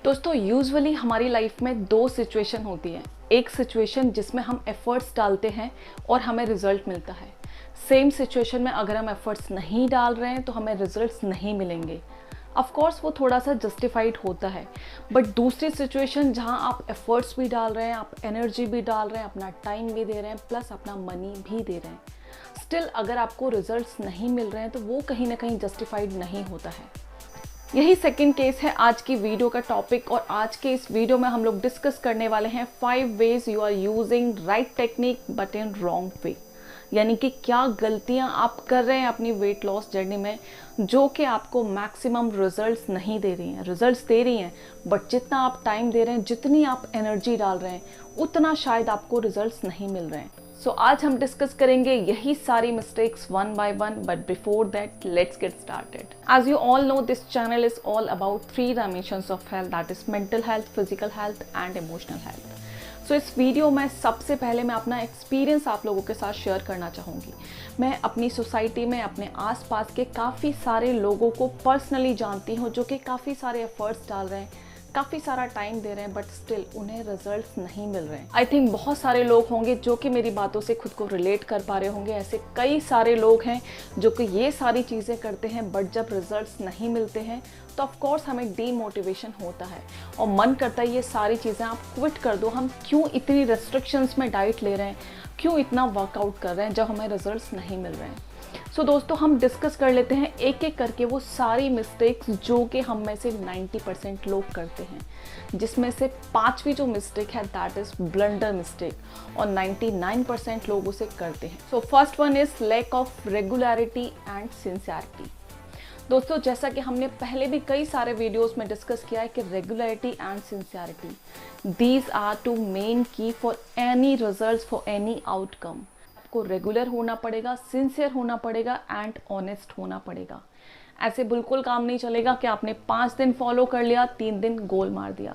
दोस्तों यूजुअली हमारी लाइफ में दो सिचुएशन होती है। एक सिचुएशन जिसमें हम एफर्ट्स डालते हैं और हमें रिजल्ट मिलता है। सेम सिचुएशन में अगर हम एफर्ट्स नहीं डाल रहे हैं तो हमें रिजल्ट्स नहीं मिलेंगे। ऑफ कोर्स वो थोड़ा सा जस्टिफाइड होता है, बट दूसरी सिचुएशन जहां आप एफर्ट्स भी डाल रहे हैं, आप एनर्जी भी डाल रहे हैं, अपना टाइम भी दे रहे हैं, प्लस अपना मनी भी दे रहे हैं, स्टिल अगर आपको रिजल्ट्स नहीं मिल रहे हैं तो वो कहीं ना कहीं जस्टिफाइड नहीं होता है। यही सेकंड केस है आज की वीडियो का टॉपिक, और आज के इस वीडियो में हम लोग डिस्कस करने वाले हैं 5 ways you are using right technique but in wrong way. यानी कि क्या गलतियां आप कर रहे हैं अपनी वेट लॉस जर्नी में जो कि आपको मैक्सिमम रिजल्ट्स नहीं दे रही हैं। रिजल्ट्स दे रही हैं बट जितना आप टाइम दे रहे हैं, जितनी आप एनर्जी डाल रहे हैं, उतना शायद आपको रिजल्ट्स नहीं मिल रहे हैं। सो आज हम डिस्कस करेंगे यही सारी mistakes one by one, but before that let's get started. As you all know, this channel is all about 3 dimensions of health, that is mental health, physical health and emotional health. So इस video में सबसे पहले मैं अपना experience आप लोगों के साथ शेयर करना चाहूँगी। मैं अपनी सोसाइटी में अपने आसपास के काफ़ी सारे लोगों को पर्सनली जानती हूँ जो कि काफ़ी सारे एफर्ट्स डाल रहे हैं, काफ़ी सारा टाइम दे रहे हैं, बट स्टिल उन्हें रिजल्ट्स नहीं मिल रहे हैं। आई थिंक बहुत सारे लोग होंगे जो कि मेरी बातों से खुद को रिलेट कर पा रहे होंगे। ऐसे कई सारे लोग हैं जो कि ये सारी चीज़ें करते हैं, बट जब रिजल्ट्स नहीं मिलते हैं तो ऑफ कोर्स हमें डीमोटिवेशन होता है और मन करता है ये सारी चीज़ें आप क्विट कर दो। हम क्यों इतनी रेस्ट्रिक्शंस में डाइट ले रहे हैं, क्यों इतना वर्कआउट कर रहे हैं जब हमें रिजल्ट्स नहीं मिल रहे हैं। सो दोस्तों, हम डिस्कस कर लेते हैं एक एक करके वो सारी मिस्टेक्स जो कि हम में से 90% लोग करते हैं, जिसमें से 5वीं जो मिस्टेक है दैट इज ब्लंडर मिस्टेक, और 99% लोग उसे करते हैं। So first one is lack of regularity and sincerity. दोस्तों, जैसा कि हमने पहले भी कई सारे वीडियोस में डिस्कस किया है कि regularity and sincerity, these are 2 main key for any results, for any outcome. आपको रेगुलर होना पड़ेगा, सिंसियर होना पड़ेगा एंड ऑनेस्ट होना पड़ेगा। ऐसे बिल्कुल काम नहीं चलेगा कि आपने 5 दिन फॉलो कर लिया, 3 दिन गोल मार दिया।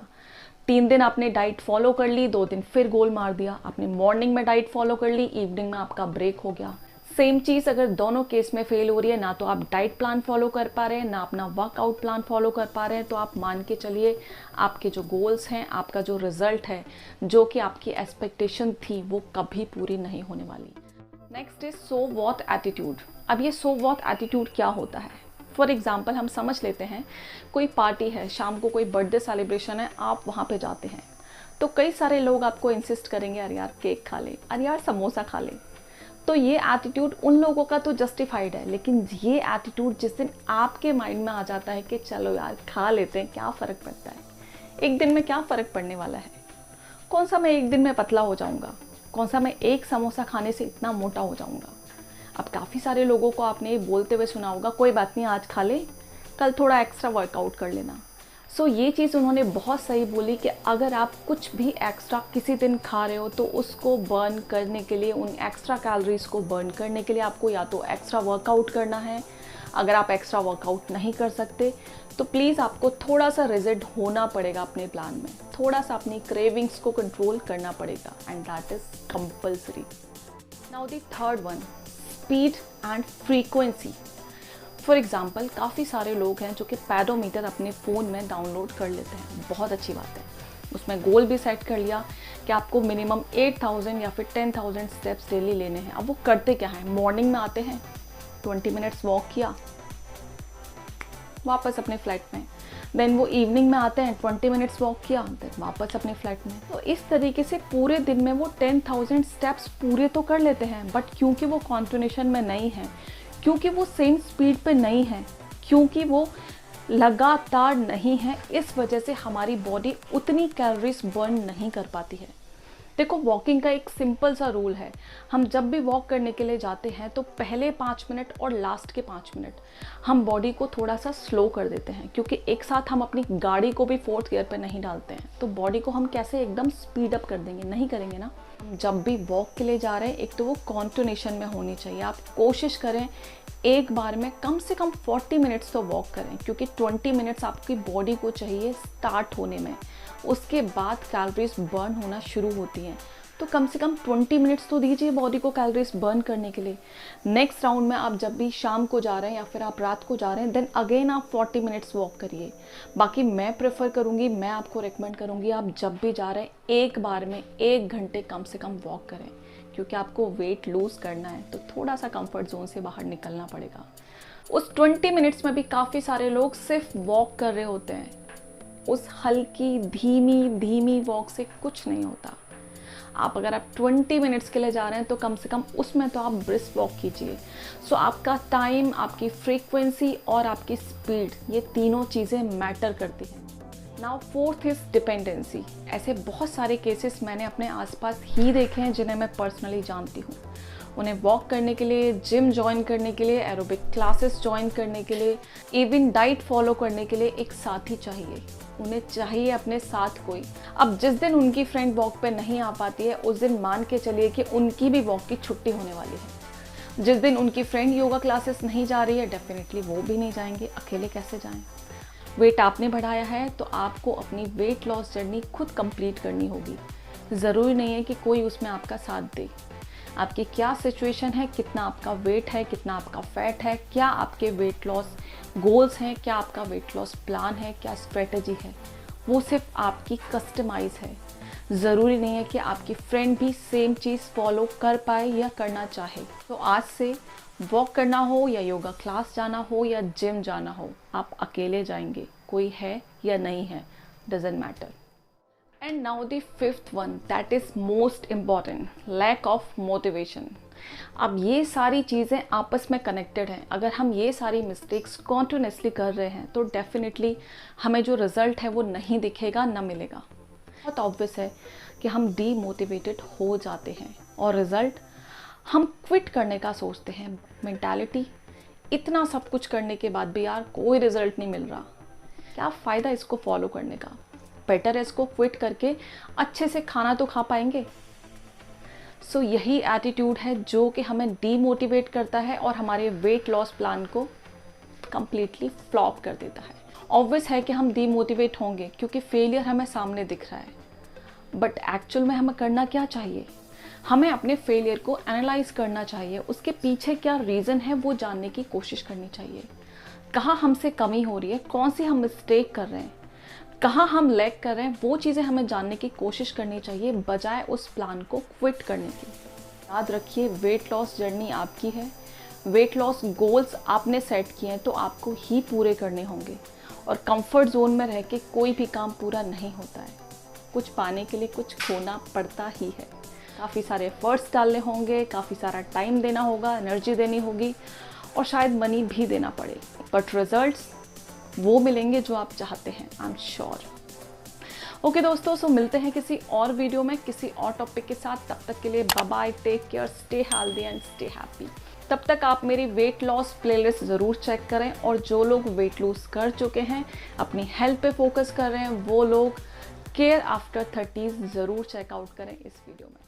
3 दिन आपने डाइट फॉलो कर ली, 2 दिन फिर गोल मार दिया। आपने मॉर्निंग में डाइट फॉलो कर ली, इवनिंग में आपका ब्रेक हो गया। सेम चीज़ अगर दोनों केस में फेल हो रही है, ना तो आप डाइट प्लान फॉलो कर पा रहे हैं, ना अपना वर्कआउट प्लान फॉलो कर पा रहे हैं, तो आप मान के चलिए आपके जो गोल्स हैं, आपका जो रिजल्ट है, जो कि आपकी एक्सपेक्टेशन थी, वो कभी पूरी नहीं होने वाली। Next is so what attitude. अब ये सो व्हाट एटीट्यूड क्या होता है? फॉर एग्जाम्पल हम समझ लेते हैं कोई पार्टी है, शाम को कोई बर्थडे सेलिब्रेशन है, आप वहाँ पे जाते हैं तो कई सारे लोग आपको इंसिस्ट करेंगे, अरे यार केक खा ले, अरे यार समोसा खा ले। तो ये एटीट्यूड उन लोगों का तो जस्टिफाइड है, लेकिन ये एटीट्यूड जिस दिन आपके माइंड में आ जाता है कि चलो यार खा लेते हैं, क्या फ़र्क पड़ता है, एक दिन में क्या फ़र्क पड़ने वाला है, कौन सा मैं एक दिन में पतला हो जाऊँगा, कौन सा मैं एक समोसा खाने से इतना मोटा हो जाऊँगा। अब काफ़ी सारे लोगों को आपने ये बोलते हुए सुना होगा, कोई बात नहीं आज खा ले, कल थोड़ा एक्स्ट्रा वर्कआउट कर लेना। सो ये चीज़ उन्होंने बहुत सही बोली कि अगर आप कुछ भी एक्स्ट्रा किसी दिन खा रहे हो तो उसको बर्न करने के लिए, उन एक्स्ट्रा कैलोरीज को बर्न करने के लिए आपको या तो एक्स्ट्रा वर्कआउट करना है। अगर आप एक्स्ट्रा वर्कआउट नहीं कर सकते तो प्लीज़ आपको थोड़ा सा रिजिड होना पड़ेगा अपने प्लान में, थोड़ा सा अपनी क्रेविंग्स को कंट्रोल करना पड़ेगा, and that is compulsory. Now the third one, speed and frequency. For example काफ़ी सारे लोग हैं जो कि पैडोमीटर अपने फ़ोन में डाउनलोड कर लेते हैं, बहुत अच्छी बात है। उसमें गोल भी सेट कर लिया कि आपको मिनिमम 8000 या फिर 10,000 स्टेप्स डेली लेने हैं। अब वो करते क्या है, मॉर्निंग में आते हैं, 20 मिनट्स वॉक किया, वापस अपने फ्लैट में, देन वो इवनिंग में आते हैं, 20 मिनट्स वॉक किया, देन वापस अपने फ्लैट में। तो इस तरीके से पूरे दिन में वो 10,000 स्टेप्स पूरे तो कर लेते हैं, बट क्योंकि वो कॉन्टिन्यूशन में नहीं है, क्योंकि वो सेम स्पीड पे नहीं है, क्योंकि वो लगातार नहीं है, इस वजह से हमारी बॉडी उतनी कैलोरीज बर्न नहीं कर पाती है। देखो, वॉकिंग का एक सिंपल सा रूल है, हम जब भी वॉक करने के लिए जाते हैं तो पहले 5 मिनट और लास्ट के 5 मिनट हम बॉडी को थोड़ा सा स्लो कर देते हैं, क्योंकि एक साथ हम अपनी गाड़ी को भी 4th गियर पे नहीं डालते हैं, तो बॉडी को हम कैसे एकदम स्पीड अप कर देंगे, नहीं करेंगे ना। जब भी वॉक के लिए जा रहे हैं, एक तो वो कॉन्टिन्यूशन में होनी चाहिए। आप कोशिश करें एक बार में कम से कम 40 मिनट्स तो वॉक करें, क्योंकि 20 मिनट्स आपकी बॉडी को चाहिए स्टार्ट होने में, उसके बाद कैलोरीज बर्न होना शुरू होती हैं। तो तो कम से कम 20 मिनट्स तो दीजिए बॉडी को कैलोरीज बर्न करने के लिए। नेक्स्ट राउंड में आप जब भी शाम को जा रहे हैं या फिर आप रात को जा रहे हैं, देन अगेन आप 40 मिनट्स वॉक करिए। बाकी मैं प्रेफर करूँगी, मैं आपको रिकमेंड करूँगी, आप जब भी जा रहे हैं एक बार में 1 घंटे कम से कम वॉक करें, क्योंकि आपको वेट लूज़ करना है तो थोड़ा सा कंफर्ट जोन से बाहर निकलना पड़ेगा। उस 20 मिनट्स में भी काफ़ी सारे लोग सिर्फ वॉक कर रहे होते हैं। उस हल्की धीमी वॉक से कुछ नहीं होता। आप अगर आप 20 मिनट्स के लिए जा रहे हैं तो कम से कम उसमें तो आप ब्रिस्क वॉक कीजिए। सो आपका टाइम, आपकी फ्रीक्वेंसी और आपकी स्पीड, ये तीनों चीज़ें मैटर करती हैं। Now fourth is dependency. ऐसे बहुत सारे केसेस मैंने अपने आसपास ही देखे हैं जिन्हें मैं पर्सनली जानती हूँ। उन्हें वॉक करने के लिए, जिम ज्वाइन करने के लिए, एरोबिक क्लासेस ज्वाइन करने के लिए, इवन डाइट फॉलो करने के लिए एक साथी चाहिए। उन्हें चाहिए अपने साथ कोई। अब जिस दिन उनकी फ्रेंड वॉक पे नहीं आ पाती है, उस दिन मान के चलिए कि उनकी भी वॉक की छुट्टी होने वाली है। जिस दिन उनकी फ्रेंड योगा क्लासेस नहीं जा रही है, डेफिनेटली वो भी नहीं जाएंगे, अकेले कैसे जाएं। वेट आपने बढ़ाया है तो आपको अपनी वेट लॉस जर्नी खुद कंप्लीट करनी होगी। ज़रूरी नहीं है कि कोई उसमें आपका साथ दे। आपकी क्या सिचुएशन है, कितना आपका वेट है, कितना आपका फैट है, क्या आपके वेट लॉस गोल्स हैं, क्या आपका वेट लॉस प्लान है, क्या स्ट्रेटजी है, वो सिर्फ आपकी कस्टमाइज है। ज़रूरी नहीं है कि आपकी फ्रेंड भी सेम चीज़ फॉलो कर पाए या करना चाहे। तो आज से वॉक करना हो या योगा क्लास जाना हो या जिम जाना हो, आप अकेले जाएंगे, कोई है या नहीं है, doesn't matter. And now the fifth one, that is most important, lack of motivation. अब ये सारी चीज़ें आपस में कनेक्टेड हैं। अगर हम ये सारी मिस्टेक्स कॉन्टिन्यूसली कर रहे हैं तो डेफिनेटली हमें जो रिज़ल्ट है वो नहीं दिखेगा, ना मिलेगा। बहुत ऑब्वियस है कि हम डीमोटिवेटेड हो जाते हैं और रिज़ल्ट हम क्विट करने का सोचते हैं। मेंटालिटी, इतना सब कुछ करने के बाद भी यार कोई रिज़ल्ट नहीं मिल रहा, क्या फ़ायदा इसको फॉलो करने का, बेटर है इसको क्विट करके अच्छे से खाना तो खा पाएंगे। सो यही एटीट्यूड है जो कि हमें डीमोटिवेट करता है और हमारे वेट लॉस प्लान को कम्प्लीटली फ्लॉप कर देता है। ऑब्वियस है कि हम डीमोटिवेट होंगे क्योंकि फेलियर हमें सामने दिख रहा है, बट एक्चुअल में हमें करना क्या चाहिए? हमें अपने फेलियर को एनालाइज करना चाहिए, उसके पीछे क्या रीज़न है वो जानने की कोशिश करनी चाहिए। कहाँ हमसे कमी हो रही है, कौन सी हम मिस्टेक कर रहे हैं, कहाँ हम लैग कर रहे हैं, वो चीज़ें हमें जानने की कोशिश करनी चाहिए बजाय उस प्लान को क्विट करने की। याद रखिए, वेट लॉस जर्नी आपकी है। वेट लॉस गोल्स आपने सेट किए हैं तो आपको ही पूरे करने होंगे और कंफर्ट जोन में रह के कोई भी काम पूरा नहीं होता है। कुछ पाने के लिए कुछ खोना पड़ता ही है। काफ़ी सारे एफर्ट्स डालने होंगे, काफ़ी सारा टाइम देना होगा, एनर्जी देनी होगी और शायद मनी भी देना पड़े, बट रिजल्ट्स वो मिलेंगे जो आप चाहते हैं, आई एम श्योर। ओके दोस्तों, सो मिलते हैं किसी और वीडियो में किसी और टॉपिक के साथ। तब तक के लिए bye bye, take care, stay healthy and stay happy. तब तक आप मेरी वेट लॉस प्लेलिस्ट ज़रूर चेक करें और जो लोग वेट लूज़ कर चुके हैं, अपनी हेल्थ पे फोकस कर रहे हैं, वो लोग केयर आफ्टर 30 ज़रूर चेकआउट करें इस वीडियो में।